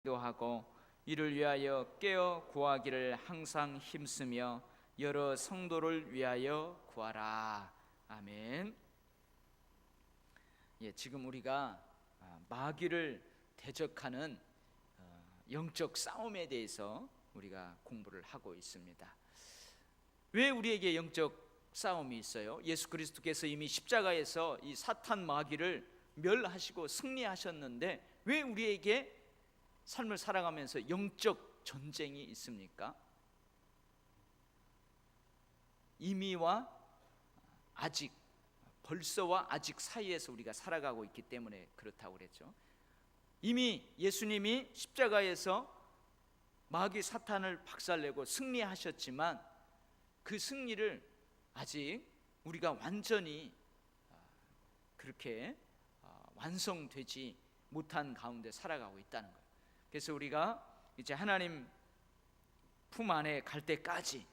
기도하고 이를 위하여 깨어 구하기를 항상 힘쓰며 여러 성도를 위하여 구하라. 아멘. 지금 우리가 마귀를 대적하는 영적 싸움에 대해서 우리가 공부를 하고 있습니다. 왜 우리에게 영적 싸움이 있어요? 예수 그리스도께서 이미 십자가에서 이 사탄 마귀를 멸하시고 승리하셨는데 왜 우리에게 삶을 살아가면서 영적 전쟁이 있습니까? 이미와 아직, 벌써와 아직 사이에서 우리가 살아가고 있기 때문에 그렇다고 그랬죠. 이미 예수님이 십자가에서 마귀 사탄을 박살내고 승리하셨지만 그 승리를 아직 우리가 완전히 그렇게 완성되지 못한 가운데 살아가고 있다는 거예요. 그래서 우리가 이제 하나님 품 안에 갈 때까지,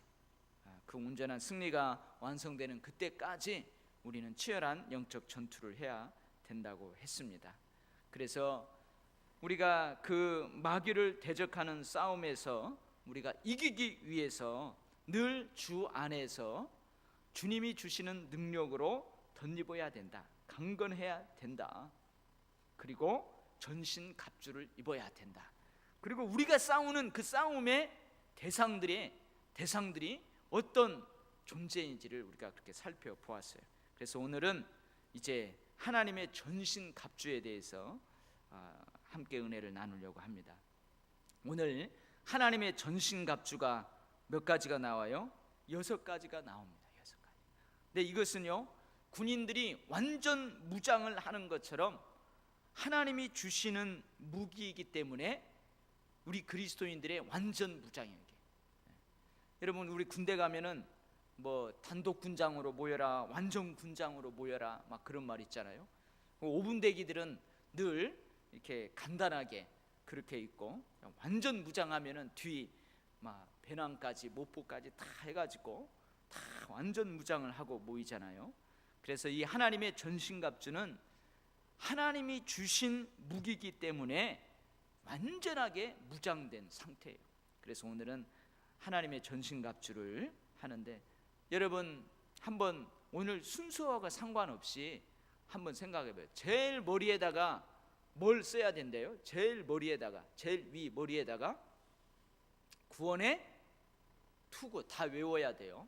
그 온전한 승리가 완성되는 그때까지 우리는 치열한 영적 전투를 해야 된다고 했습니다. 그래서 우리가 그 마귀를 대적하는 싸움에서 우리가 이기기 위해서 늘 주 안에서 주님이 주시는 능력으로 덧입어야 된다. 강건해야 된다. 그리고 전신갑주를 입어야 된다. 그리고 우리가 싸우는 그 싸움의 대상들이 어떤 존재인지를 우리가 그렇게 살펴보았어요. 그래서 오늘은 이제 하나님의 전신갑주에 대해서 함께 은혜를 나누려고 합니다. 오늘 하나님의 전신갑주가 몇 가지가 나와요? 6가지가 나옵니다. 6가지. 근데 이것은요, 군인들이 완전 무장을 하는 것처럼 하나님이 주시는 무기이기 때문에 우리 그리스도인들의 완전 무장이에요. 여러분, 우리 군대 가면은 뭐 단독 군장으로 모여라, 완전 군장으로 모여라, 막 그런 말 있잖아요. 5분 대기들은 늘 이렇게 간단하게 그렇게 있고, 완전 무장하면은 뒤 막 배낭까지 모포까지 다 해가지고 다 완전 무장을 하고 모이잖아요. 그래서 이 하나님의 전신갑주는 하나님이 주신 무기이기 때문에 완전하게 무장된 상태예요. 그래서 오늘은 하나님의 전신갑주를 하는데, 여러분 한번 오늘 순서와 상관없이 한번 생각해봐요. 제일 머리에다가 뭘 써야 된대요? 제일 위 머리에다가 구원의 투구 다 외워야 돼요.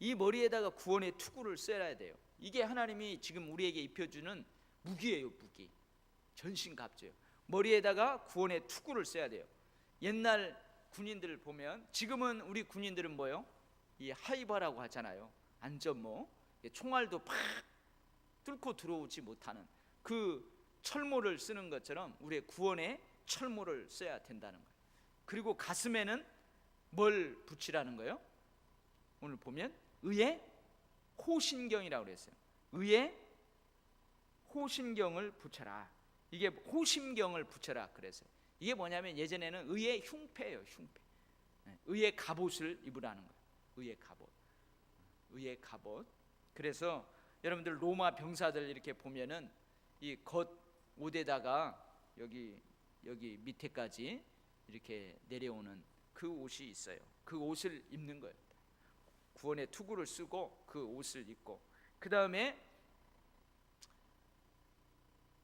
이 머리에다가 구원의 투구를 써야 돼요. 이게 하나님이 지금 우리에게 입혀주는 무기예요. 무기, 전신갑주예요. 머리에다가 구원의 투구를 써야 돼요. 옛날 군인들을 보면, 지금은 우리 군인들은 뭐요? 이 하이바라고 하잖아요. 안전모, 총알도 팍 뚫고 들어오지 못하는 그 철모를 쓰는 것처럼 우리의 구원의 철모를 써야 된다는 거예요. 그리고 가슴에는 뭘 붙이라는 거예요? 오늘 보면 의의 호신경이라고 그랬어요. 의의 호신경을 붙여라. 이게 호신경을 붙여라 그랬어요. 이게 뭐냐면 예전에는 의의 흉패예요. 흉패. 의의 갑옷을 입으라는 거예요. 의의 갑옷. 그래서 여러분들 로마 병사들 이렇게 보면은 이 겉 옷에다가 여기 밑에까지 이렇게 내려오는 그 옷이 있어요. 그 옷을 입는 거예요. 구원의 투구를 쓰고 그 옷을 입고, 그 다음에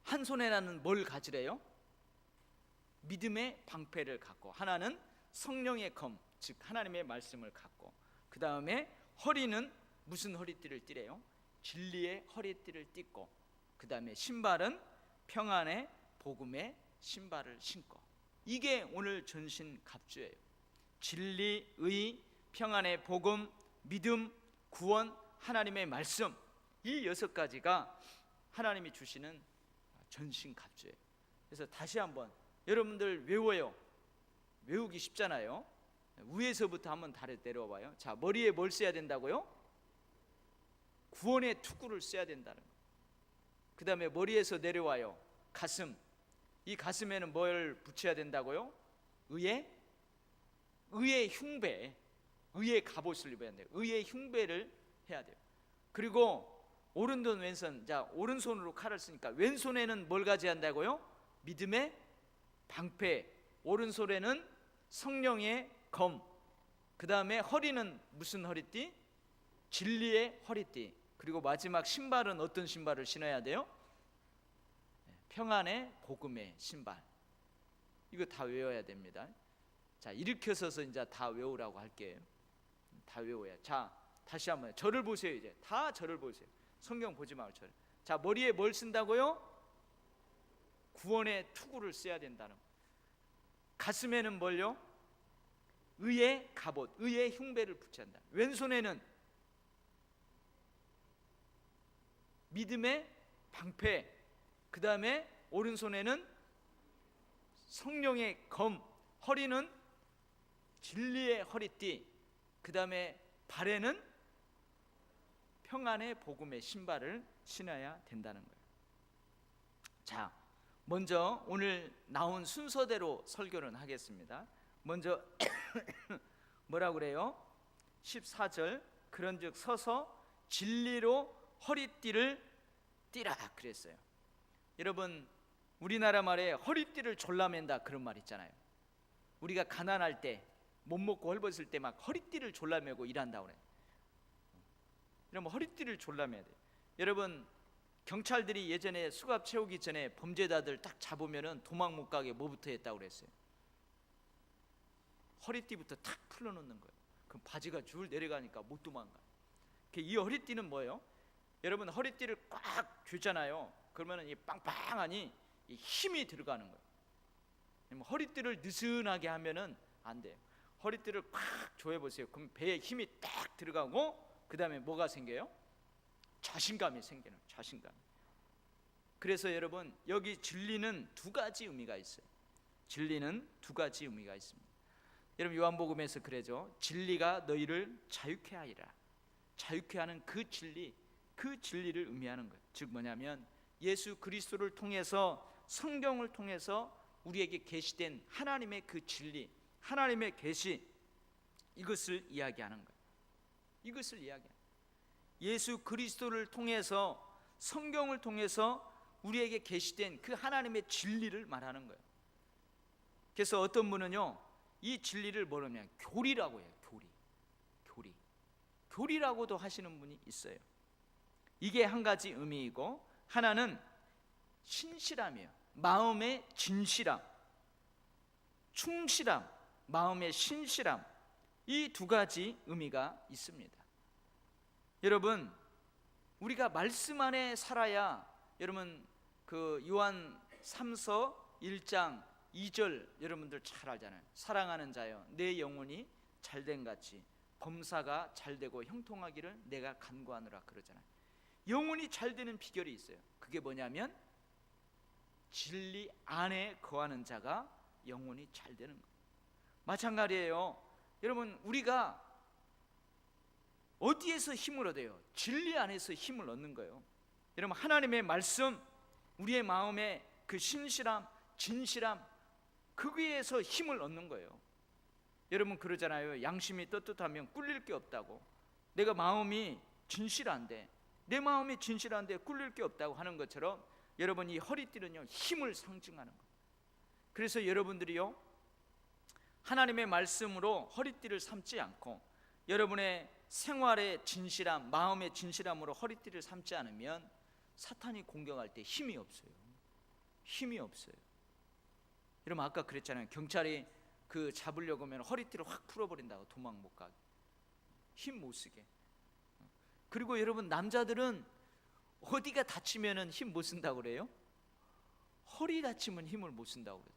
한 손에는 뭘 가지래요? 믿음의 방패를 갖고, 하나는 성령의 검, 즉 하나님의 말씀을 갖고, 그 다음에 허리는 무슨 허리띠를 띠래요? 진리의 허리띠를 띠고, 그 다음에 신발은 평안의 복음의 신발을 신고. 이게 오늘 전신갑주예요. 진리, 의, 평안의 복음, 믿음, 구원, 하나님의 말씀, 이 6가지가 하나님이 주시는 전신갑주예요. 그래서 다시 한번 여러분들 외워요. 외우기 쉽잖아요. 위에서부터 한번 다리 내려와봐요. 자, 머리에 뭘 써야 된다고요? 구원의 투구를 써야 된다는 거예요. 그 다음에 머리에서 내려와요. 가슴, 이 가슴에는 뭘 붙여야 된다고요? 의의 흉배, 의의 갑옷을 입어야 돼요. 의의 흉배를 해야 돼요. 그리고 오른손 왼손, 자 오른손으로 칼을 쓰니까 왼손에는 뭘 가져야 한다고요? 믿음의 방패, 오른손에는 성령의 검, 그 다음에 허리는 무슨 허리띠? 진리의 허리띠. 그리고 마지막 신발은 어떤 신발을 신어야 돼요? 평안의 복음의 신발. 이거 다 외워야 됩니다. 자, 일으켜서서 이제 다 외우라고 할게요. 다 외워야. 자, 다시 한번 저를 보세요. 이제 다 저를 보세요. 성경 보지 말고 저를. 자, 머리에 뭘 쓴다고요? 구원의 투구를 써야 된다는. 가슴에는 뭘요? 의의 갑옷, 의의 흉배를 붙여야 한다. 왼손에는 믿음의 방패, 그 다음에 오른손에는 성령의 검, 허리는 진리의 허리띠, 그 다음에 발에는 평안의 복음의 신발을 신어야 된다는 거예요. 자, 먼저 오늘 나온 순서대로 설교는 하겠습니다. 먼저 뭐라고 그래요? 14절, 그런즉 서서 진리로 허리띠를 띠라 그랬어요. 여러분, 우리나라 말에 허리띠를 졸라맨다 그런 말 있잖아요. 우리가 가난할 때, 못 먹고 헐벗을 때 막 허리띠를 졸라매고 일한다고 그래요. 이러면 허리띠를 졸라매야 돼요. 여러분, 경찰들이 예전에 수갑 채우기 전에 범죄자들 딱 잡으면은 도망 못 가게 뭐부터 했다고 그랬어요? 허리띠부터 탁 풀어놓는 거예요. 그럼 바지가 줄 내려가니까 못 도망가. 이 허리띠는 뭐예요? 여러분, 허리띠를 꽉 쥐잖아요. 그러면은 이 빵빵하니 이 힘이 들어가는 거예요. 허리띠를 느슨하게 하면은 안 돼요. 허리띠를 꽉 조여보세요. 그럼 배에 힘이 딱 들어가고, 그 다음에 뭐가 생겨요? 자신감이 생기는, 자신감. 그래서 여러분, 여기 진리는 두 가지 의미가 있어요. 진리는 두 가지 의미가 있습니다. 여러분, 요한복음에서 그래죠. 진리가 너희를 자유케 하리라. 자유케 하는 그 진리, 그 진리를 의미하는 거예요. 즉 뭐냐면 예수 그리스도를 통해서, 성경을 통해서 우리에게 계시된 하나님의 그 진리, 하나님의 계시, 이것을 이야기하는 거예요. 이것을 이야기하는 거예요. 예수 그리스도를 통해서, 성경을 통해서 우리에게 계시된 그 하나님의 진리를 말하는 거예요. 그래서 어떤 분은요, 이 진리를 뭐냐면 교리라고 해요. 교리라고도 하시는 분이 있어요. 이게 한 가지 의미이고, 하나는 신실함이에요. 마음의 진실함, 충실함, 마음의 신실함, 이 두 가지 의미가 있습니다. 여러분, 우리가 말씀 안에 살아야, 여러분 그 요한 3서 1장 2절 여러분들 잘 알잖아요. 사랑하는 자여, 내 영혼이 잘된 같이 범사가 잘되고 형통하기를 내가 간구하노라 그러잖아요. 영혼이 잘되는 비결이 있어요. 그게 뭐냐면 진리 안에 거하는 자가 영혼이 잘되는 거예요. 마찬가지예요. 여러분, 우리가 어디에서 힘을 얻어요? 진리 안에서 힘을 얻는 거예요. 여러분, 하나님의 말씀, 우리의 마음의 그 신실함, 진실함, 거기에서 힘을 얻는 거예요. 여러분 그러잖아요. 양심이 떳떳하면 꿀릴 게 없다고. 내가 마음이 진실한데, 내 마음이 진실한데 꿀릴 게 없다고 하는 것처럼, 여러분 이 허리띠는요, 힘을 상징하는 거예요. 그래서 여러분들이요, 하나님의 말씀으로 허리띠를 삼지 않고 여러분의 생활의 진실함, 마음의 진실함으로 허리띠를 삼지 않으면 사탄이 공격할 때 힘이 없어요. 힘이 없어요. 여러분 아까 그랬잖아요. 경찰이 그 잡으려고 하면 허리띠를 확 풀어버린다고, 도망 못 가게, 힘 못 쓰게. 그리고 여러분, 남자들은 어디가 다치면은 힘 못 쓴다고 그래요? 허리 다치면 힘을 못 쓴다고 그래요.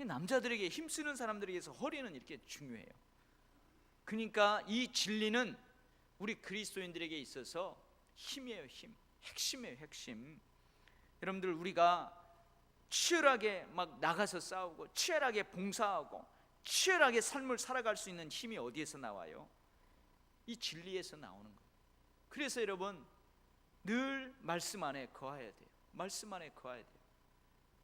남자들에게, 힘 쓰는 사람들에게서 허리는 이렇게 중요해요. 그러니까 이 진리는 우리 그리스도인들에게 있어서 힘이에요. 힘, 핵심이에요. 핵심. 여러분들, 우리가 치열하게 막 나가서 싸우고 치열하게 봉사하고 치열하게 삶을 살아갈 수 있는 힘이 어디에서 나와요? 이 진리에서 나오는 거예요. 그래서 여러분, 늘 말씀 안에 거해야 돼요. 말씀 안에 거해야 돼요.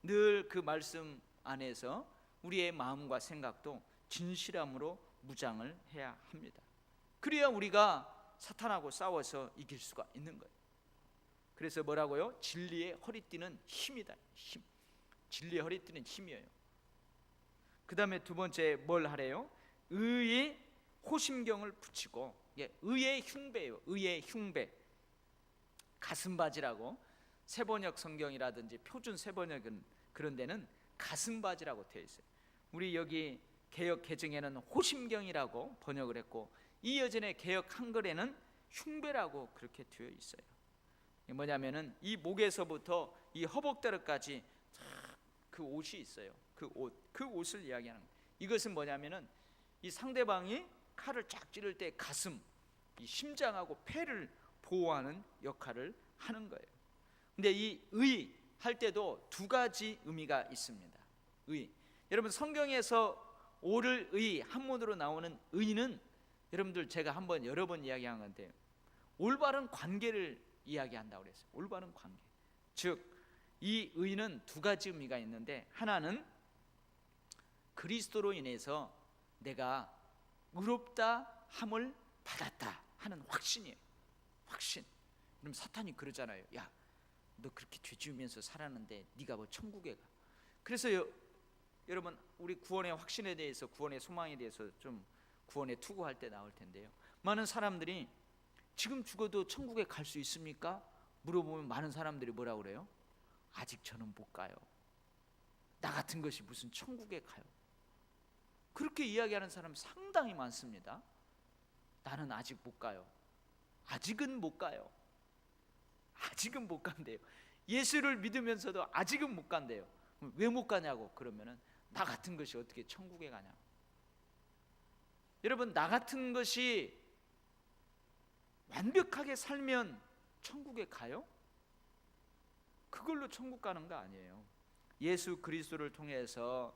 늘 그 말씀 안에서 우리의 마음과 생각도 진실함으로 무장을 해야 합니다. 그래야 우리가 사탄하고 싸워서 이길 수가 있는 거예요. 그래서 뭐라고요? 진리의 허리띠는 힘이다. 힘. 진리의 허리띠는 힘이에요. 그 다음에 두 번째 뭘 하래요? 의의 호심경을 붙이고, 의의 흉배예요. 의의 흉배. 가슴바지라고, 세번역 성경이라든지 표준 세번역은 그런 데는 가슴바지라고 되어 있어요. 우리 여기 개역 개정에는 호심경이라고 번역을 했고, 이여전의 개역 한글에는 흉배라고 그렇게 되어 있어요. 뭐냐면은 이 목에서부터 이 허벅다리까지 그 옷이 있어요. 그 옷을 이야기하는 거예요. 이것은 뭐냐면은 이 상대방이 칼을 쫙 찌를 때 가슴, 이 심장하고 폐를 보호하는 역할을 하는 거예요. 근데 이 의 할 때도 두 가지 의미가 있습니다. 의. 여러분 성경에서 오를 의, 한문으로 나오는 의는 여러분들 제가 한번 여러 번 이야기한 건데, 올바른 관계를 이야기한다고 그랬어요. 올바른 관계. 즉 이 의는 두 가지 의미가 있는데, 하나는 그리스도로 인해서 내가 의롭다 함을 받았다 하는 확신이에요. 확신. 그럼 사탄이 그러잖아요. 야, 너 그렇게 죄 지으면서 살았는데 네가 뭐 천국에 가. 그래서 여러분 우리 구원의 확신에 대해서, 구원의 소망에 대해서 좀 구원에 투구할 때 나올 텐데요, 많은 사람들이 지금 죽어도 천국에 갈 수 있습니까? 물어보면 많은 사람들이 뭐라고 그래요? 아직 저는 못 가요. 나 같은 것이 무슨 천국에 가요. 그렇게 이야기하는 사람 상당히 많습니다. 나는 아직 못 가요. 아직은 못 가요. 아직은 못 간대요. 예수를 믿으면서도 아직은 못 간대요. 왜 못 가냐고 그러면은 나 같은 것이 어떻게 천국에 가냐. 여러분, 나 같은 것이 완벽하게 살면 천국에 가요? 그걸로 천국 가는 거 아니에요. 예수 그리스도를 통해서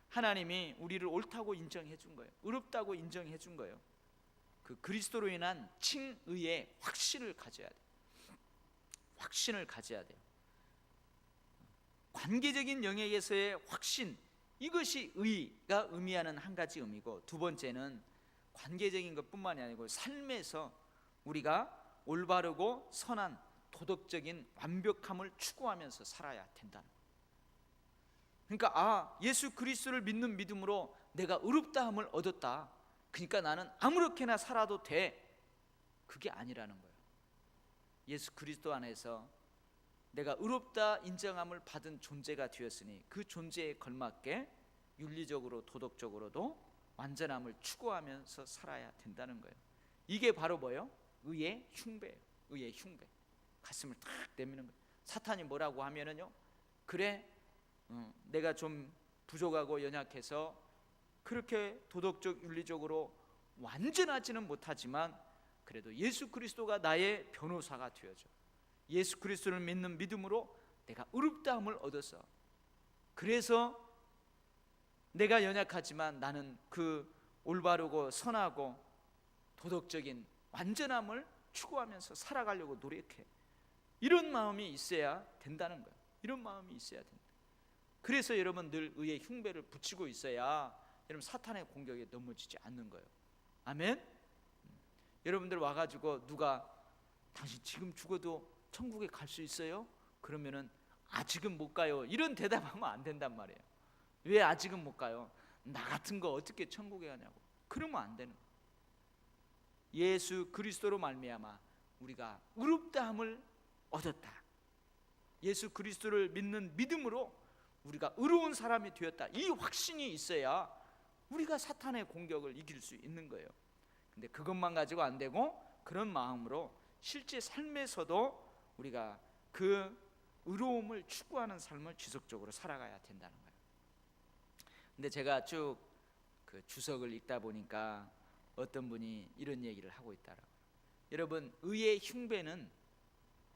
하나님이 우리를 옳다고 인정해 준 거예요. 의롭다고 인정해 준 거예요. 그 그리스도로 인한 칭의의 확신을 가져야 돼요. 확신을 가져야 돼요. 관계적인 영역에서의 확신, 이것이 의가 의미하는 한 가지 의미고, 두 번째는 관계적인 것뿐만이 아니고 삶에서 우리가 올바르고 선한 도덕적인 완벽함을 추구하면서 살아야 된다는 거예요. 그러니까 예수 그리스도를 믿는 믿음으로 내가 의롭다함을 얻었다, 그러니까 나는 아무렇게나 살아도 돼, 그게 아니라는 거예요. 예수 그리스도 안에서 내가 의롭다 인정함을 받은 존재가 되었으니 그 존재에 걸맞게 윤리적으로 도덕적으로도 완전함을 추구하면서 살아야 된다는 거예요. 이게 바로 뭐예요? 의의 흉배예요. 의의 흉배. 가슴을 탁 내미는 거예요. 사탄이 뭐라고 하면은요, 그래, 내가 좀 부족하고 연약해서 그렇게 도덕적 윤리적으로 완전하지는 못하지만 그래도 예수 그리스도가 나의 변호사가 되어줘. 예수 그리스도를 믿는 믿음으로 내가 의롭다함을 얻었어. 그래서 내가 연약하지만 나는 그 올바르고 선하고 도덕적인 완전함을 추구하면서 살아가려고 노력해. 이런 마음이 있어야 된다는 거예요. 이런 마음이 있어야 된다. 그래서 여러분 늘 의의 흉배를 붙이고 있어야 여러분 사탄의 공격에 넘어지지 않는 거예요. 아멘. 여러분들 와가지고 누가 당신 지금 죽어도 천국에 갈 수 있어요? 그러면은 아직은 못 가요, 이런 대답하면 안 된단 말이에요. 왜 아직은 못 가요? 나 같은 거 어떻게 천국에 가냐고. 그러면 안 되는 거예요. 예수 그리스도로 말미암아 우리가 의롭다함을 얻었다. 예수 그리스도를 믿는 믿음으로 우리가 의로운 사람이 되었다, 이 확신이 있어야 우리가 사탄의 공격을 이길 수 있는 거예요. 근데 그것만 가지고 안 되고, 그런 마음으로 실제 삶에서도 우리가 그 의로움을 추구하는 삶을 지속적으로 살아가야 된다는 거예요. 근데 제가 쭉 그 주석을 읽다 보니까 어떤 분이 이런 얘기를 하고 있더라고요. 여러분, 의의 흉배는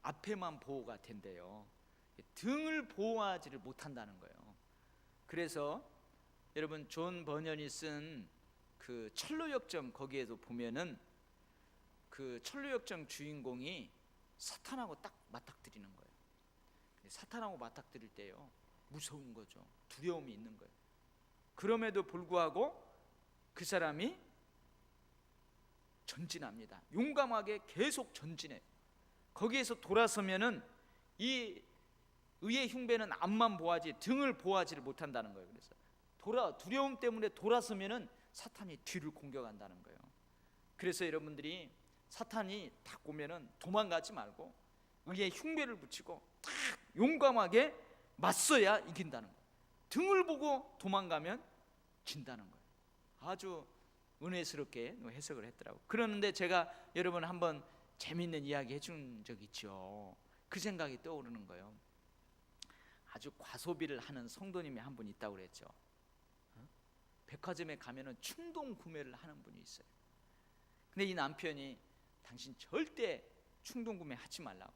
앞에만 보호가 된대요. 등을 보호하지를 못한다는 거예요. 그래서 여러분 존 버년이 쓴 그 철로역정, 거기에도 보면은 그 철로역정 주인공이 사탄하고 딱 맞닥뜨리는 거예요. 사탄하고 맞닥뜨릴 때요, 무서운 거죠. 두려움이 있는 거예요. 그럼에도 불구하고 그 사람이 전진합니다. 용감하게 계속 전진해요. 거기에서 돌아서면은 이 의의 흉배는 앞만 보호하지 등을 보호하지를 못한다는 거예요. 그래서 두려움 때문에 돌아서면은 사탄이 뒤를 공격한다는 거예요. 그래서 여러분들이 사탄이 딱 오면은 도망가지 말고 의에 흉배를 붙이고 딱 용감하게 맞서야 이긴다는 거예요. 등을 보고 도망가면 진다는 거예요. 아주 은혜스럽게 해석을 했더라고요. 그러는데 제가 여러분 한번 재밌는 이야기 해준 적 있죠. 그 생각이 떠오르는 거예요. 아주 과소비를 하는 성도님이 한 분 있다고 그랬죠. 백화점에 가면은 충동 구매를 하는 분이 있어요. 근데 이 남편이 당신 절대 충동 구매하지 말라고,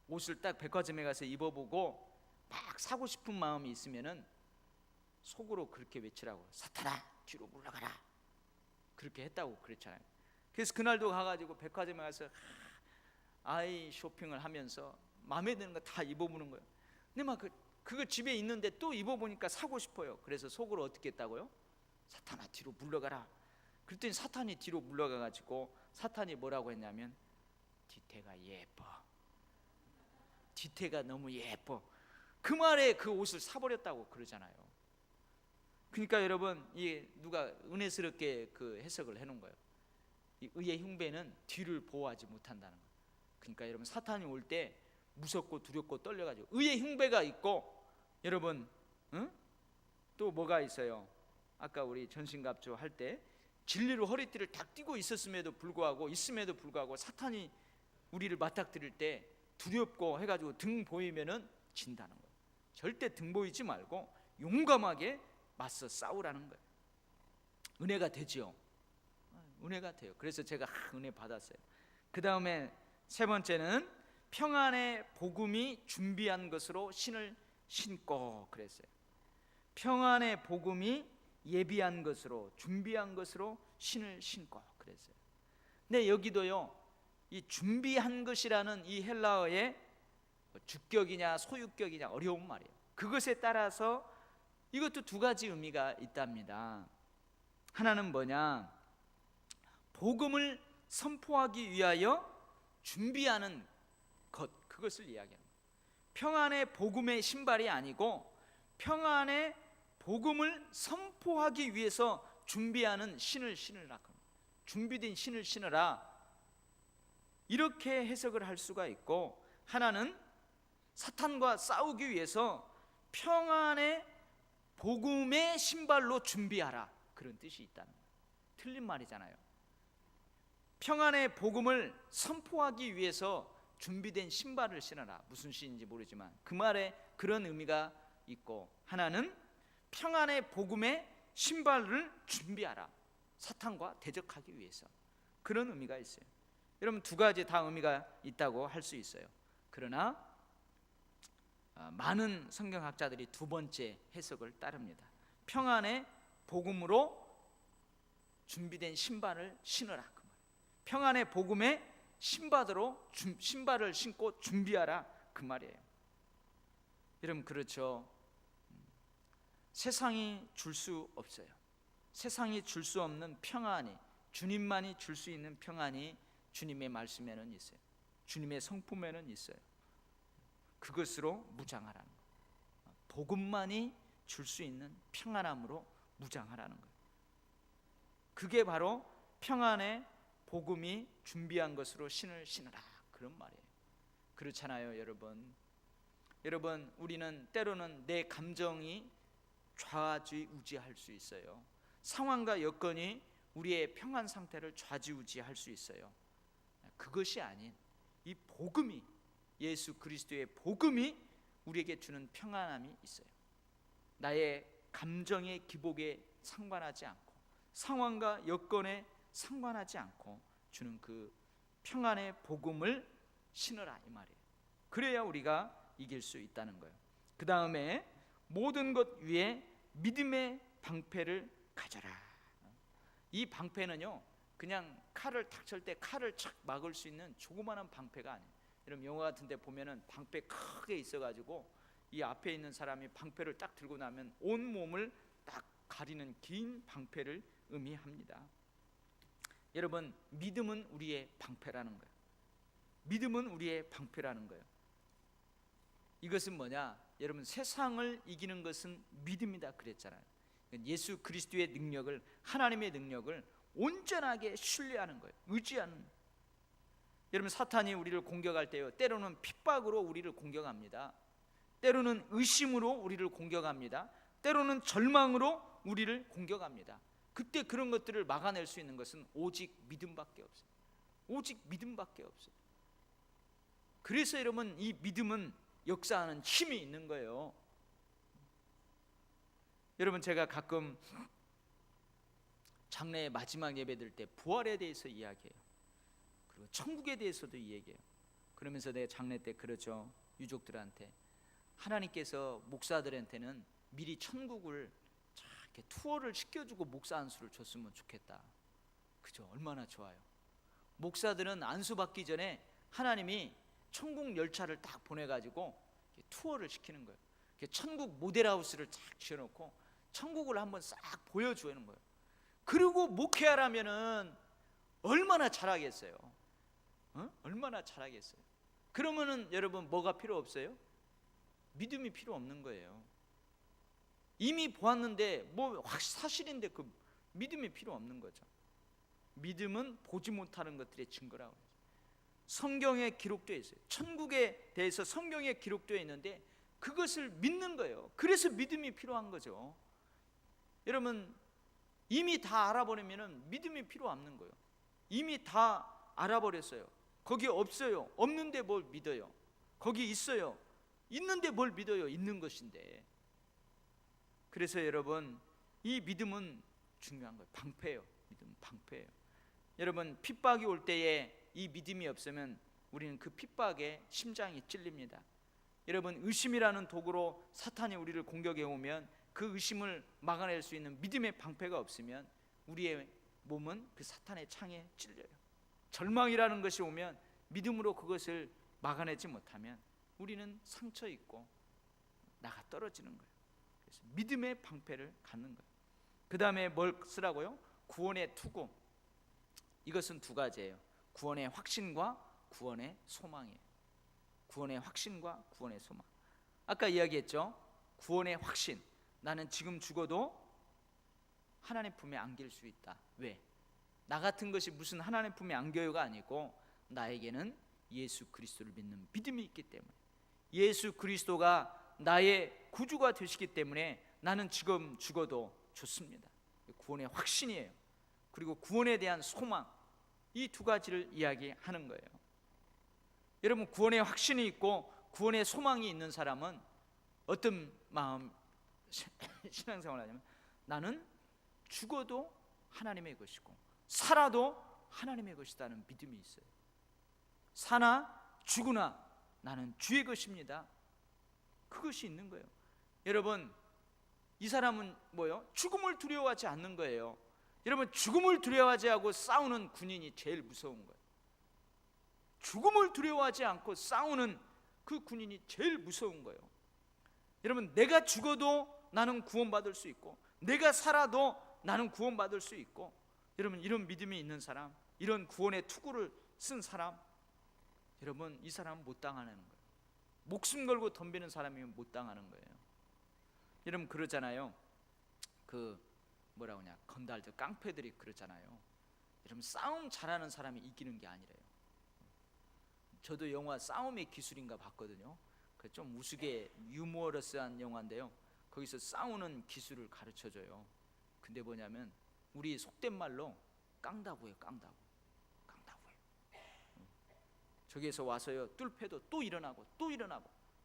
옷을 딱 백화점에 가서 입어보고 막 사고 싶은 마음이 있으면은 속으로 그렇게 외치라고, 사탄아 뒤로 물러가라, 그렇게 했다고 그랬잖아요. 그래서 그날도 가가지고 백화점에 가서 아이 쇼핑을 하면서 마음에 드는 거 다 입어보는 거예요. 근데 막 그거 집에 있는데 또 입어보니까 사고 싶어요. 그래서 속으로 어떻게 했다고요? 사탄아 뒤로 물러가라. 그랬더니 사탄이 뒤로 물러가가지고 사탄이 뭐라고 했냐면, 뒤태가 예뻐, 뒤태가 너무 예뻐. 그 말에 그 옷을 사버렸다고 그러잖아요. 그러니까 여러분, 이 누가 은혜스럽게 그 해석을 해놓은 거예요. 이 의의 흉배는 뒤를 보호하지 못한다는 거예요. 그러니까 여러분, 사탄이 올 때 무섭고 두렵고 떨려가지고 의의 흉배가 있고, 여러분 또 뭐가 있어요? 아까 우리 전신갑주 할 때 진리로 허리띠를 딱 띠고 있음에도 불구하고 사탄이 우리를 맞닥뜨릴 때 두렵고 해가지고 등 보이면은 진다는 거예요. 절대 등 보이지 말고 용감하게 맞서 싸우라는 거예요. 은혜가 되지요. 은혜가 돼요. 그래서 제가 은혜 받았어요. 그 다음에 세 번째는 평안의 복음이 준비한 것으로 신을 신고 그랬어요. 평안의 복음이 예비한 것으로, 준비한 것으로 신을 신고 그랬어요. 근데 여기도요, 이 준비한 것이라는 이 헬라어의 주격이냐 소유격이냐 어려운 말이에요. 그것에 따라서 이것도 두 가지 의미가 있답니다. 하나는 뭐냐, 복음을 선포하기 위하여 준비하는 것, 그것을 이야기하는 거예요. 평안의 복음의 신발이 아니고 평안의 복음을 선포하기 위해서 준비하는 신을 신으라, 준비된 신을 신으라, 이렇게 해석을 할 수가 있고, 하나는 사탄과 싸우기 위해서 평안의 복음의 신발로 준비하라, 그런 뜻이 있다는 거예요. 틀린 말이잖아요. 평안의 복음을 선포하기 위해서 준비된 신발을 신어라, 무슨 시인지 모르지만 그 말에 그런 의미가 있고, 하나는 평안의 복음의 신발을 준비하라, 사탄과 대적하기 위해서, 그런 의미가 있어요. 여러분, 두 가지 다 의미가 있다고 할 수 있어요. 그러나 많은 성경학자들이 두 번째 해석을 따릅니다. 평안의 복음으로 준비된 신발을 신으라, 그 말. 평안의 복음의 신발을 신고 준비하라, 그 말이에요. 여러분, 그렇죠. 세상이 줄 수 없어요. 세상이 줄 수 없는 평안이, 주님만이 줄 수 있는 평안이 주님의 말씀에는 있어요. 주님의 성품에는 있어요. 그것으로 무장하라는 거예요. 복음만이 줄 수 있는 평안함으로 무장하라는 거예요. 그게 바로 평안의 복음이 준비한 것으로 신을 신으라, 그런 말이에요. 그렇잖아요, 여러분. 여러분, 우리는 때로는 내 감정이 좌지우지할 수 있어요. 상황과 여건이 우리의 평안 상태를 좌지우지할 수 있어요. 그것이 아닌 이 복음이, 예수 그리스도의 복음이 우리에게 주는 평안함이 있어요. 나의 감정의 기복에 상관하지 않고, 상황과 여건에 상관하지 않고 주는 그 평안의 복음을 신으라, 이 말이에요. 그래야 우리가 이길 수 있다는 거예요. 그 다음에 모든 것 위에 믿음의 방패를 가져라. 이 방패는요, 그냥 칼을 탁 칠 때 칼을 착 막을 수 있는 조그마한 방패가 아니에요. 여러분, 영화 같은 데 보면은 방패 크게 있어가지고 이 앞에 있는 사람이 방패를 딱 들고 나면 온 몸을 딱 가리는 긴 방패를 의미합니다. 여러분, 믿음은 우리의 방패라는 거예요. 믿음은 우리의 방패라는 거예요. 이것은 뭐냐, 여러분 세상을 이기는 것은 믿음이다 그랬잖아요. 예수 그리스도의 능력을, 하나님의 능력을 온전하게 신뢰하는 거예요. 의지하는 거예요. 여러분 사탄이 우리를 공격할 때요, 때로는 핍박으로 우리를 공격합니다. 때로는 의심으로 우리를 공격합니다. 때로는 절망으로 우리를 공격합니다. 그때 그런 것들을 막아낼 수 있는 것은 오직 믿음밖에 없어요. 오직 믿음밖에 없어요. 그래서 여러분 이 믿음은 역사하는 힘이 있는 거예요. 여러분 제가 가끔 장래의 마지막 예배 드릴 때 부활에 대해서 이야기해요. 그리고 천국에 대해서도 이야기해요. 그러면서 내 장래 때 그러죠. 유족들한테 하나님께서 목사들한테는 미리 천국을 이렇게 투어를 시켜주고 목사 안수를 줬으면 좋겠다. 그죠? 얼마나 좋아요. 목사들은 안수 받기 전에 하나님이 천국 열차를 딱 보내가지고 투어를 시키는 거예요. 천국 모델하우스를 쫙 지어놓고 천국을 한번 싹 보여주는 거예요. 그리고 목회하라면은 얼마나 잘하겠어요? 얼마나 잘하겠어요? 그러면은 여러분 뭐가 필요 없어요? 믿음이 필요 없는 거예요. 이미 보았는데 뭐 사실인데 그 믿음이 필요 없는 거죠. 믿음은 보지 못하는 것들의 증거라고 해요. 성경에 기록되어 있어요. 천국에 대해서 성경에 기록되어 있는데 그것을 믿는 거예요. 그래서 믿음이 필요한 거죠. 여러분 이미 다 알아버리면 믿음이 필요 없는 거예요. 이미 다 알아버렸어요. 거기 없어요. 없는데 뭘 믿어요? 거기 있어요. 있는데 뭘 믿어요? 있는 것인데. 그래서 여러분 이 믿음은 중요한 거예요. 방패예요. 믿음은 방패예요. 여러분 핍박이 올 때에 이 믿음이 없으면 우리는 그 핍박에 심장이 찔립니다. 여러분 의심이라는 도구로 사탄이 우리를 공격해 오면 그 의심을 막아낼 수 있는 믿음의 방패가 없으면 우리의 몸은 그 사탄의 창에 찔려요. 절망이라는 것이 오면 믿음으로 그것을 막아내지 못하면 우리는 상처 입고 나가 떨어지는 거예요. 그래서 믿음의 방패를 갖는 거예요. 그 다음에 뭘 쓰라고요? 구원의 투구. 이것은 두 가지예요. 구원의 확신과 구원의 소망이에요. 구원의 확신과 구원의 소망. 아까 이야기했죠. 구원의 확신. 나는 지금 죽어도 하나님 품에 안길 수 있다. 왜? 나 같은 것이 무슨 하나님 품에 안겨요가 아니고 나에게는 예수 그리스도를 믿는 믿음이 있기 때문에, 예수 그리스도가 나의 구주가 되시기 때문에 나는 지금 죽어도 좋습니다. 구원의 확신이에요. 그리고 구원에 대한 소망, 이 두 가지를 이야기하는 거예요. 여러분 구원의 확신이 있고 구원의 소망이 있는 사람은 어떤 마음 신앙생활을 하냐면 나는 죽어도 하나님의 것이고 살아도 하나님의 것이다는 믿음이 있어요. 사나 죽으나 나는 주의 것입니다. 그것이 있는 거예요. 여러분 이 사람은 뭐예요? 죽음을 두려워하지 않는 거예요. 여러분 죽음을 두려워하지 않고 싸우는 군인이 제일 무서운 거예요. 죽음을 두려워하지 않고 싸우는 그 군인이 제일 무서운 거예요. 여러분 내가 죽어도 나는 구원받을 수 있고 내가 살아도 나는 구원받을 수 있고, 여러분 이런 믿음이 있는 사람, 이런 구원의 투구를 쓴 사람, 여러분 이 사람은 못 당하는 거예요. 목숨 걸고 덤비는 사람이면 못 당하는 거예요. 여러분 그러잖아요. 그 뭐라고 하냐, 건달들 깡패들이 그러잖아요. 여러분 싸움 잘하는 사람이 이기는 게 아니래요. 저도 영화 싸움의 기술인가 봤거든요. 그 좀 우스개 유머러스한 영화인데요. 거기서 싸우는 기술을 가르쳐줘요. 근데 뭐냐면 우리 속된 말로 깡다구예요. 깡다구. 저기에서 와서요 뚫패도 또 일어나고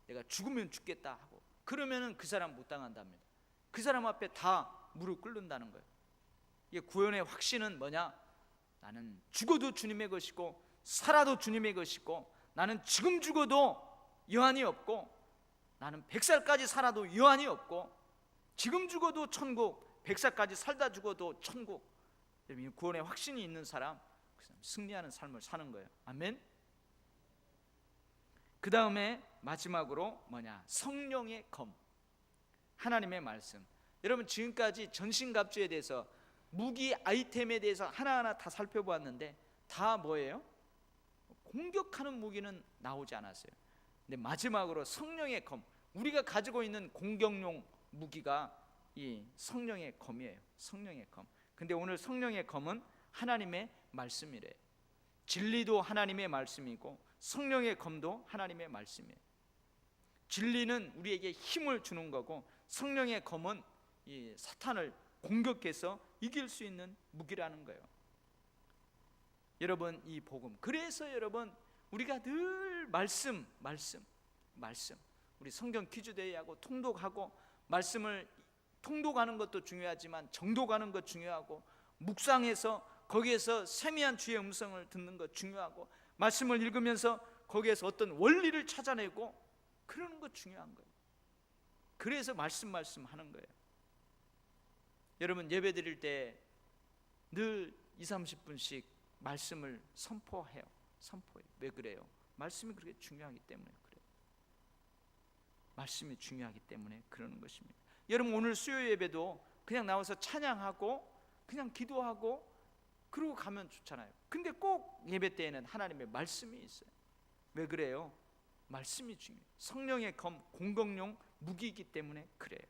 내가 죽으면 죽겠다 하고 그러면은 그 사람 못 당한답니다. 그 사람 앞에 다 무릎 꿇는다는 거예요. 이게 구원의 확신은 뭐냐? 나는 죽어도 주님의 것이고 살아도 주님의 것이고 나는 지금 죽어도 여한이 없고 나는 100살까지 살아도 여한이 없고 지금 죽어도 천국, 100살까지 살다 죽어도 천국. 구원의 확신이 있는 사람, 그 사람 승리하는 삶을 사는 거예요. 아멘. 그 다음에 마지막으로 뭐냐? 성령의 검, 하나님의 말씀. 여러분 지금까지 전신갑주에 대해서 무기 아이템에 대해서 하나하나 다 살펴보았는데 다 뭐예요? 공격하는 무기는 나오지 않았어요. 근데 마지막으로 성령의 검, 우리가 가지고 있는 공격용 무기가 이 성령의 검이에요. 성령의 검. 근데 오늘 성령의 검은 하나님의 말씀이래요. 진리도 하나님의 말씀이고 성령의 검도 하나님의 말씀이에요. 진리는 우리에게 힘을 주는 거고 성령의 검은 이 사탄을 공격해서 이길 수 있는 무기라는 거예요. 여러분, 이 복음, 그래서 여러분 우리가 늘 말씀 우리 성경 퀴즈 대회하고 통독하고 말씀을 통독하는 것도 중요하지만 정독하는 것 중요하고 묵상해서 거기에서 세미한 주의 음성을 듣는 것 중요하고 말씀을 읽으면서 거기에서 어떤 원리를 찾아내고 그러는 것 중요한 거예요. 그래서 말씀 하는 거예요. 여러분, 예배 드릴 때 늘 20-30분씩 말씀을 선포해요. 왜 그래요? 말씀이 그렇게 중요하기 때문에 그래요. 말씀이 중요하기 때문에 그러는 것입니다. 여러분, 오늘 수요 예배도 그냥 나와서 찬양하고 그냥 기도하고 그러고 가면 좋잖아요. 근데 꼭 예배 때에는 하나님의 말씀이 있어요. 왜 그래요? 말씀이 중요해요. 성령의 검, 공격용 무기이기 때문에 그래요.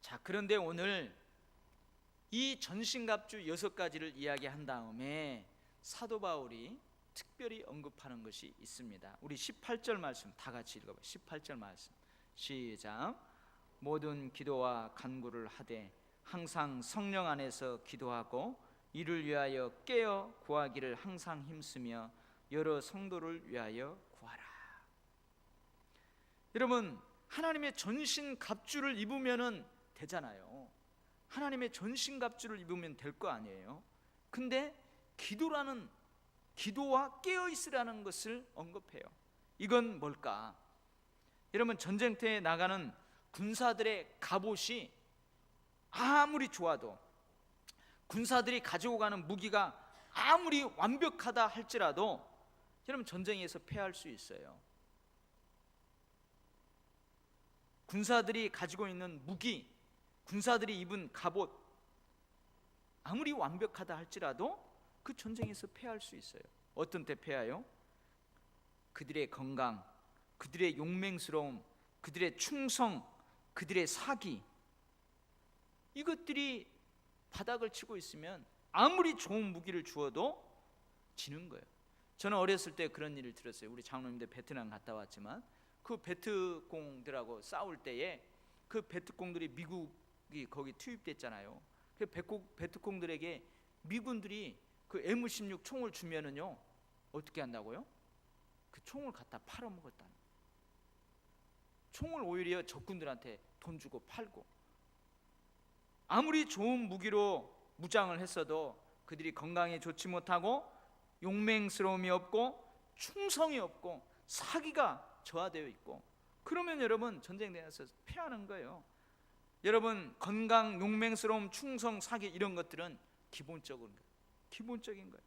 자, 그런데 오늘 이 전신갑주 6가지를 이야기한 다음에 사도 바울이 특별히 언급하는 것이 있습니다. 우리 18절 말씀 다 같이 읽어봐요. 18절 말씀 시작. 모든 기도와 간구를 하되 항상 성령 안에서 기도하고 이를 위하여 깨어 구하기를 항상 힘쓰며 여러 성도를 위하여 구하라. 여러분, 하나님의 전신갑주를 입으면 되잖아요. 하나님의 전신갑주를 입으면 될 거 아니에요. 근데 기도와 깨어있으라는 것을 언급해요. 이건 뭘까? 여러분, 전쟁터에 나가는 군사들의 갑옷이 아무리 좋아도, 군사들이 가지고 가는 무기가 아무리 완벽하다 할지라도 여러분, 전쟁에서 패할 수 있어요. 군사들이 가지고 있는 무기, 군사들이 입은 갑옷 아무리 완벽하다 할지라도 그 전쟁에서 패할 수 있어요. 어떤 때 패해요? 그들의 건강, 그들의 용맹스러움, 그들의 충성, 그들의 사기, 이것들이 바닥을 치고 있으면 아무리 좋은 무기를 주어도 지는 거예요. 저는 어렸을 때 그런 일을 들었어요. 우리 장로님들 베트남 갔다 왔지만 그 베트공들하고 싸울 때에 그 베트공들이 미국이 거기 투입됐잖아요. 그 베트공들에게 미군들이 그 M16 총을 주면은요 어떻게 한다고요? 그 총을 갖다 팔아먹었다는. 총을 오히려 적군들한테 돈 주고 팔고, 아무리 좋은 무기로 무장을 했어도 그들이 건강에 좋지 못하고 용맹스러움이 없고 충성이 없고 사기가 저하되어 있고, 그러면 여러분 전쟁에서 패하는 거예요. 여러분, 건강, 용맹스러움, 충성, 사기 이런 것들은 기본적인 거예요.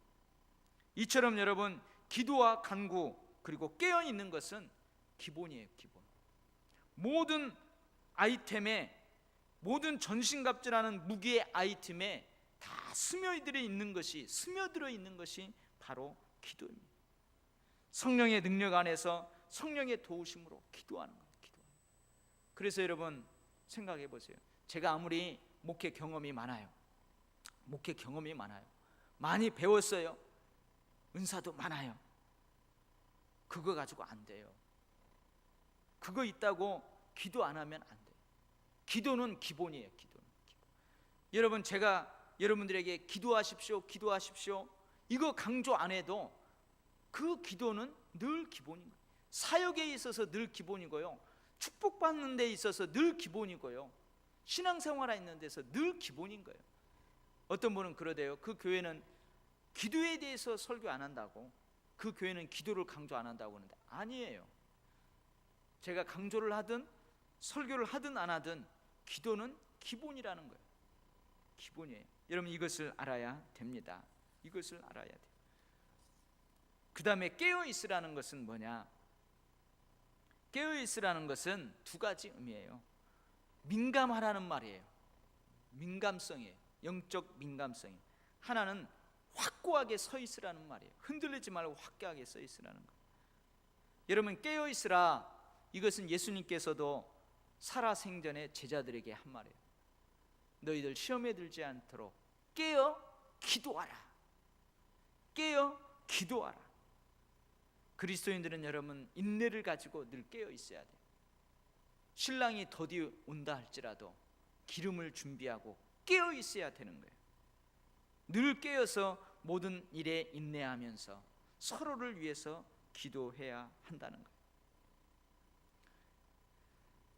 이처럼 여러분, 기도와 간구 그리고 깨어있는 것은 기본이에요. 기본. 모든 아이템에, 모든 전신갑주라는 무기의 아이템에 다 스며들어 있는 것이 바로 기도입니다. 성령의 능력 안에서 성령의 도우심으로 기도하는 거예요. 그래서 여러분 생각해 보세요. 제가 아무리 목회 경험이 많아요, 많이 배웠어요, 은사도 많아요, 그거 가지고 안 돼요. 그거 있다고 기도 안 하면 안 돼요. 기도는 기본이에요. 여러분, 제가 여러분들에게 기도하십시오 이거 강조 안 해도 그 기도는 늘 기본인 거예요. 사역에 있어서 늘 기본이고요, 축복받는 데 있어서 늘 기본이고요, 신앙생활에 있는 데서 늘 기본인 거예요. 어떤 분은 그러대요. 그 교회는 기도에 대해서 설교 안 한다고, 그 교회는 기도를 강조 안 한다고 하는데 아니에요. 제가 강조를 하든 설교를 하든 안 하든 기도는 기본이라는 거예요. 기본이에요. 여러분, 이것을 알아야 됩니다. 이것을 알아야 돼요. 그 다음에 깨어있으라는 것은 뭐냐? 깨어있으라는 것은 두 가지 의미예요. 민감하라는 말이에요. 민감성이에요. 영적 민감성이. 하나는 확고하게 서 있으라는 말이에요. 흔들리지 말고 확고하게 서 있으라는 거예요. 여러분, 깨어있으라, 이것은 예수님께서도 살아생전에 제자들에게 한 말이에요. 너희들 시험에 들지 않도록 깨어 기도하라. 깨어 기도하라. 그리스도인들은 여러분 인내를 가지고 늘 깨어 있어야 돼요. 신랑이 더디 온다 할지라도 기름을 준비하고 깨어 있어야 되는 거예요. 늘 깨어서 모든 일에 인내하면서 서로를 위해서 기도해야 한다는 거예요.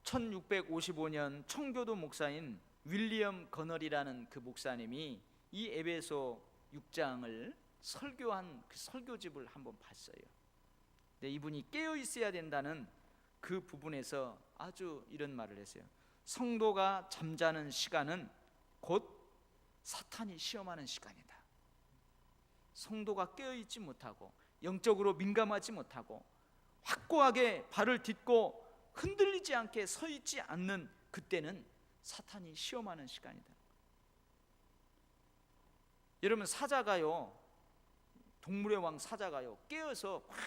1655년 청교도 목사인 윌리엄 거널이라는 그 목사님이 이 에베소 6장을 설교한 그 설교집을 한번 봤어요. 근데 이분이 깨어 있어야 된다는 그 부분에서 아주 이런 말을 했어요. 성도가 잠자는 시간은 곧 사탄이 시험하는 시간이다. 성도가 깨어 있지 못하고 영적으로 민감하지 못하고 확고하게 발을 딛고 흔들리지 않게 서 있지 않는 그때는 사탄이 시험하는 시간이다. 여러분 사자가요, 동물의 왕 사자가요 깨어서 확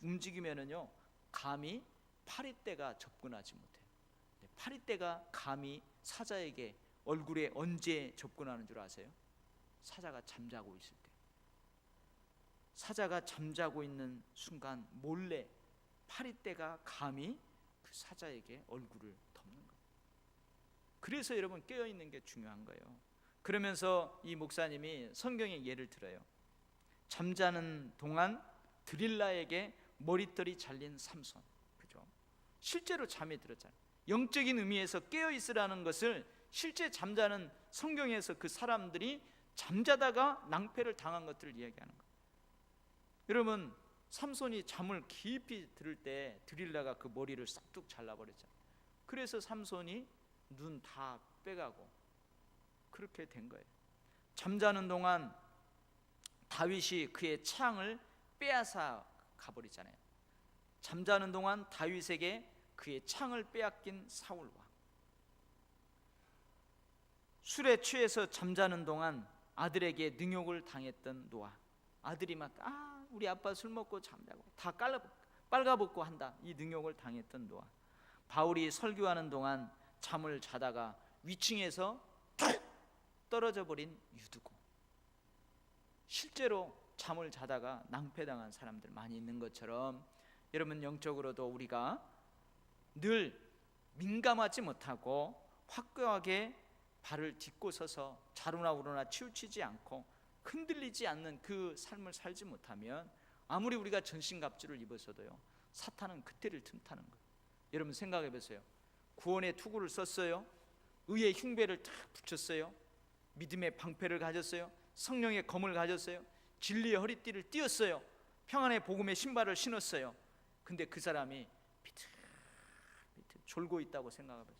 움직이면은요 감히 파리떼가 접근하지 못해요. 파리떼가 감히 사자에게 얼굴에 언제 접근하는 줄 아세요? 사자가 잠자고 있을 때. 사자가 잠자고 있는 순간 몰래 파리떼가 감히 그 사자에게 얼굴을 덮는 거예요. 그래서 여러분 깨어있는 게 중요한 거예요. 그러면서 이 목사님이 성경의 예를 들어요. 잠자는 동안 드릴라에게 머리털이 잘린 삼손, 그죠? 실제로 잠이 들었잖아요. 영적인 의미에서 깨어있으라는 것을 실제 잠자는 성경에서 그 사람들이 잠자다가 낭패를 당한 것들을 이야기하는 거예요. 여러분 삼손이 잠을 깊이 들을 때 드릴라가 그 머리를 싹둑 잘라버렸잖아요. 그래서 삼손이 눈 다 빼가고 그렇게 된 거예요. 잠자는 동안 다윗이 그의 창을 빼앗아 가버리잖아요. 잠자는 동안 다윗에게 그의 창을 빼앗긴 사울 왕, 술에 취해서 잠자는 동안 아들에게 능욕을 당했던 노아, 아들이 막 우리 아빠 술 먹고 잠자고 다 빨가벗고 한다, 이 능욕을 당했던 노아, 바울이 설교하는 동안 잠을 자다가 위층에서 툭 떨어져 버린 유두고, 실제로 잠을 자다가 낭패당한 사람들 많이 있는 것처럼 여러분 영적으로도 우리가 늘 민감하지 못하고 확고하게 발을 딛고 서서 자루나 우러나 치우치지 않고 흔들리지 않는 그 삶을 살지 못하면 아무리 우리가 전신갑주를 입었어도요 사탄은 그때를 틈타는 거예요. 여러분 생각해 보세요. 구원의 투구를 썼어요. 의의 흉배를 탁 붙였어요. 믿음의 방패를 가졌어요. 성령의 검을 가졌어요. 진리의 허리띠를 띄었어요. 평안의 복음의 신발을 신었어요. 근데 그 사람이 비틀비틀 졸고 있다고 생각해보세요.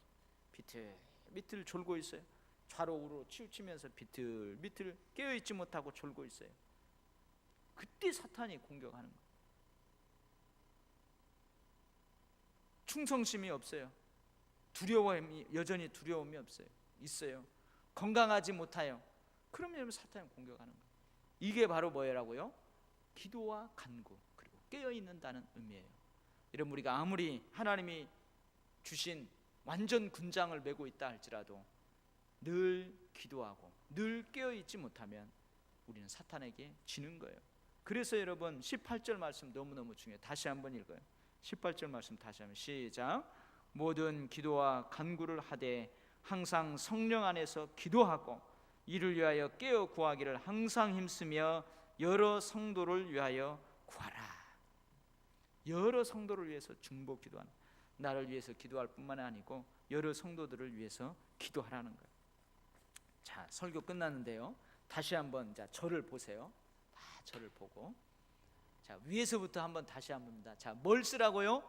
비틀비틀 졸고 있어요. 좌로 우로 치우치면서 비틀비틀 깨어있지 못하고 졸고 있어요. 그때 사탄이 공격하는 거예요. 충성심이 없어요. 두려움이, 여전히 두려움이 없어요. 있어요. 건강하지 못해요. 그러면 사탄이 공격하는 거예요. 이게 바로 뭐라고요? 기도와 간구, 그리고 깨어있는다는 의미예요. 여러분 우리가 아무리 하나님이 주신 완전 군장을 메고 있다 할지라도 늘 기도하고 늘 깨어있지 못하면 우리는 사탄에게 지는 거예요. 그래서 여러분 18절 말씀 너무너무 중요해요. 다시 한번 읽어요. 18절 말씀 다시 한번 시작. 모든 기도와 간구를 하되 항상 성령 안에서 기도하고 이를 위하여 깨어 구하기를 항상 힘쓰며 여러 성도를 위하여 구하라. 여러 성도를 위해서 중보 기도하는, 나를 위해서 기도할 뿐만 아니고 여러 성도들을 위해서 기도하라는 거예요. 자, 설교 끝났는데요. 다시 한번 저를 보세요. 다 저를 보고, 자 위에서부터 한번 다시 한번입니다. 자, 뭘 쓰라고요?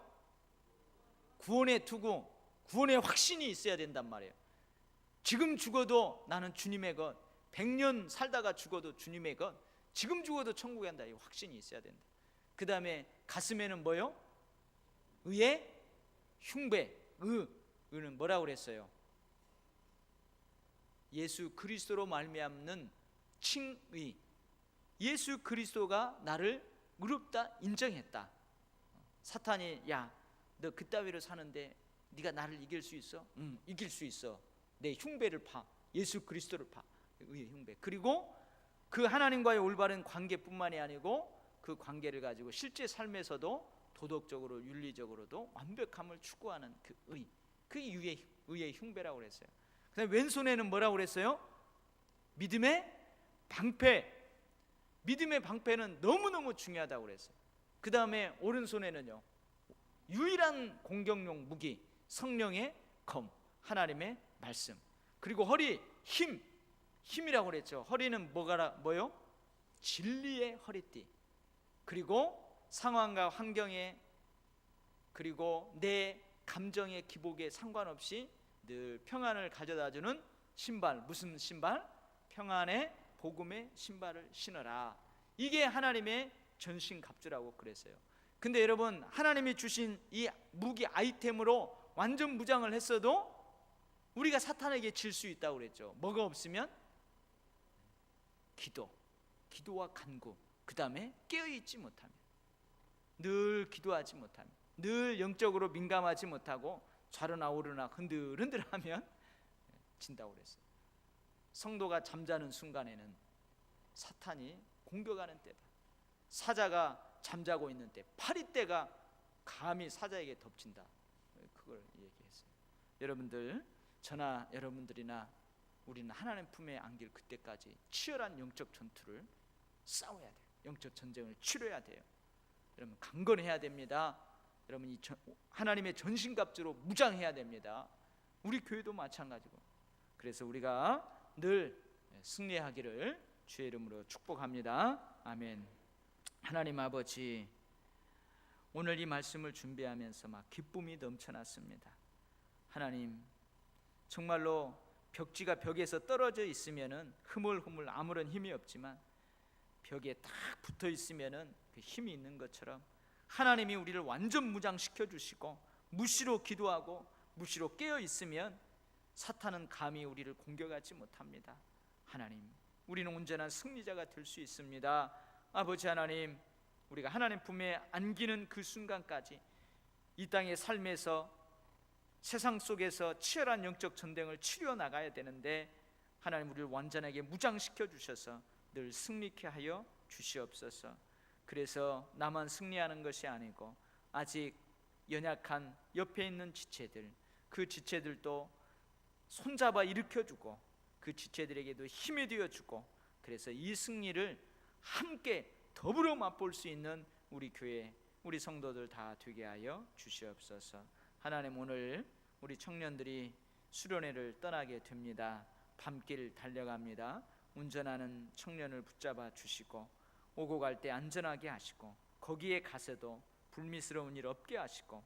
구원의 투구, 구원의 확신이 있어야 된단 말이에요. 지금 죽어도 나는 주님의 것, 100년 살다가 죽어도 주님의 것, 지금 죽어도 천국에 간다, 이 확신이 있어야 된다. 그 다음에 가슴에는 뭐요? 의의 흉배. 의는 뭐라고 그랬어요? 예수 그리스도로 말미암는 칭의. 예수 그리스도가 나를 의롭다 인정했다. 사탄이 야 너 그따위로 사는데 네가 나를 이길 수 있어? 응, 이길 수 있어. 내 흉배를 파. 예수 그리스도를 파. 의의 흉배. 그리고 그 하나님과의 올바른 관계뿐만이 아니고 그 관계를 가지고 실제 삶에서도 도덕적으로 윤리적으로도 완벽함을 추구하는 그 의, 그 의의 흉배라고 그랬어요. 그다음에 왼손에는 뭐라고 그랬어요? 믿음의 방패. 믿음의 방패는 너무너무 중요하다고 그랬어요. 그 다음에 오른손에는요, 유일한 공격용 무기, 성령의 검, 하나님의 말씀. 그리고 허리, 힘이라고 그랬죠. 허리는 뭐요? 진리의 허리띠. 그리고 상황과 환경에, 그리고 내 감정의 기복에 상관없이 늘 평안을 가져다주는 신발. 무슨 신발? 평안의 복음의 신발을 신어라. 이게 하나님의 전신갑주라고 그랬어요. 근데 여러분, 하나님이 주신 이 무기 아이템으로 완전 무장을 했어도 우리가 사탄에게 질 수 있다고 그랬죠. 뭐가 없으면? 기도와 간구, 그 다음에 깨어있지 못하면, 늘 기도하지 못하면, 늘 영적으로 민감하지 못하고 좌로나 우로나 흔들흔들하면 진다고 그랬어요. 성도가 잠자는 순간에는 사탄이 공격하는 때다. 사자가 잠자고 있는 때, 파리떼가 감히 사자에게 덮친다. 그걸 얘기했어요. 여러분들, 저나 여러분들이나 우리는 하나님 품에 안길 그때까지 치열한 영적 전투를 싸워야 돼요. 영적 전쟁을 치러야 돼요. 여러분, 강건해야 됩니다. 여러분, 이 하나님의 전신갑주로 무장해야 됩니다. 우리 교회도 마찬가지고. 그래서 우리가 늘 승리하기를 주의 이름으로 축복합니다. 아멘. 하나님 아버지, 오늘 이 말씀을 준비하면서 막 기쁨이 넘쳐났습니다. 하나님, 정말로 벽지가 벽에서 떨어져 있으면은 흐물흐물 아무런 힘이 없지만 벽에 딱 붙어 있으면은 그 힘이 있는 것처럼 하나님이 우리를 완전 무장시켜 주시고 무시로 기도하고 무시로 깨어 있으면 사탄은 감히 우리를 공격하지 못합니다. 하나님, 우리는 온전한 승리자가 될 수 있습니다. 아버지 하나님, 우리가 하나님 품에 안기는 그 순간까지 이 땅의 삶에서, 세상 속에서 치열한 영적 전쟁을 치러 나가야 되는데 하나님, 우리를 완전하게 무장시켜 주셔서 늘 승리케 하여 주시옵소서. 그래서 나만 승리하는 것이 아니고 아직 연약한 옆에 있는 지체들, 그 지체들도 손잡아 일으켜주고 그 지체들에게도 힘이 되어주고, 그래서 이 승리를 함께 더불어 맛볼 수 있는 우리 교회, 우리 성도들 다 되게 하여 주시옵소서. 하나님, 오늘 우리 청년들이 수련회를 떠나게 됩니다. 밤길 달려갑니다. 운전하는 청년을 붙잡아 주시고 오고 갈 때 안전하게 하시고 거기에 가서도 불미스러운 일 없게 하시고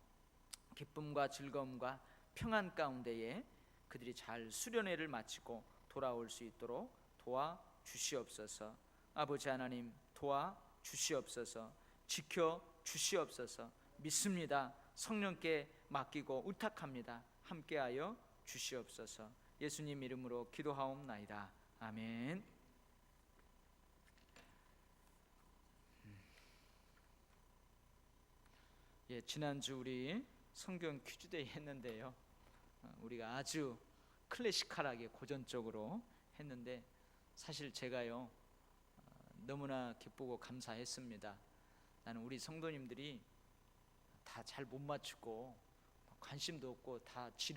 기쁨과 즐거움과 평안 가운데에 그들이 잘 수련회를 마치고 돌아올 수 있도록 도와 주시옵소서. 아버지 하나님, 도와 주시옵소서. 지켜 주시옵소서. 믿습니다. 성령께 맡기고 의탁합니다. 함께하여 주시옵소서. 예수님 이름으로 기도하옵나이다. 아멘. 지난주 우리 성경 퀴즈데이 했는데요, 우리가 아주 클래시컬하게 고전적으로 했는데 사실 제가요 너무나 기쁘고 감사했습니다. 나는 우리 성도님들이 다 잘 못 맞추고 관심도 없고 다 지루